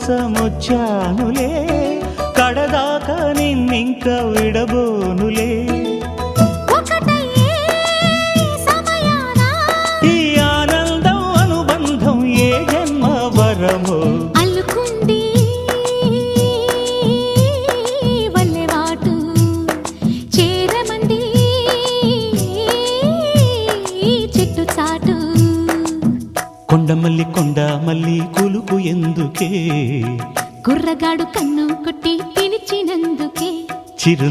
కోసమొచ్చానులే కడదాకా నిన్నింక విడబోనులే ఈ ఆనందం అనుబంధం ఏ జన్మ వరమో అల్లుకుంది వల్లెవాటు చేరమంది చెట్టు చాటు కొండ మల్లి కులుకు ఎందుకే కుర్రగాడు కన్ను కొట్టి పిలిచినందుకే చిరు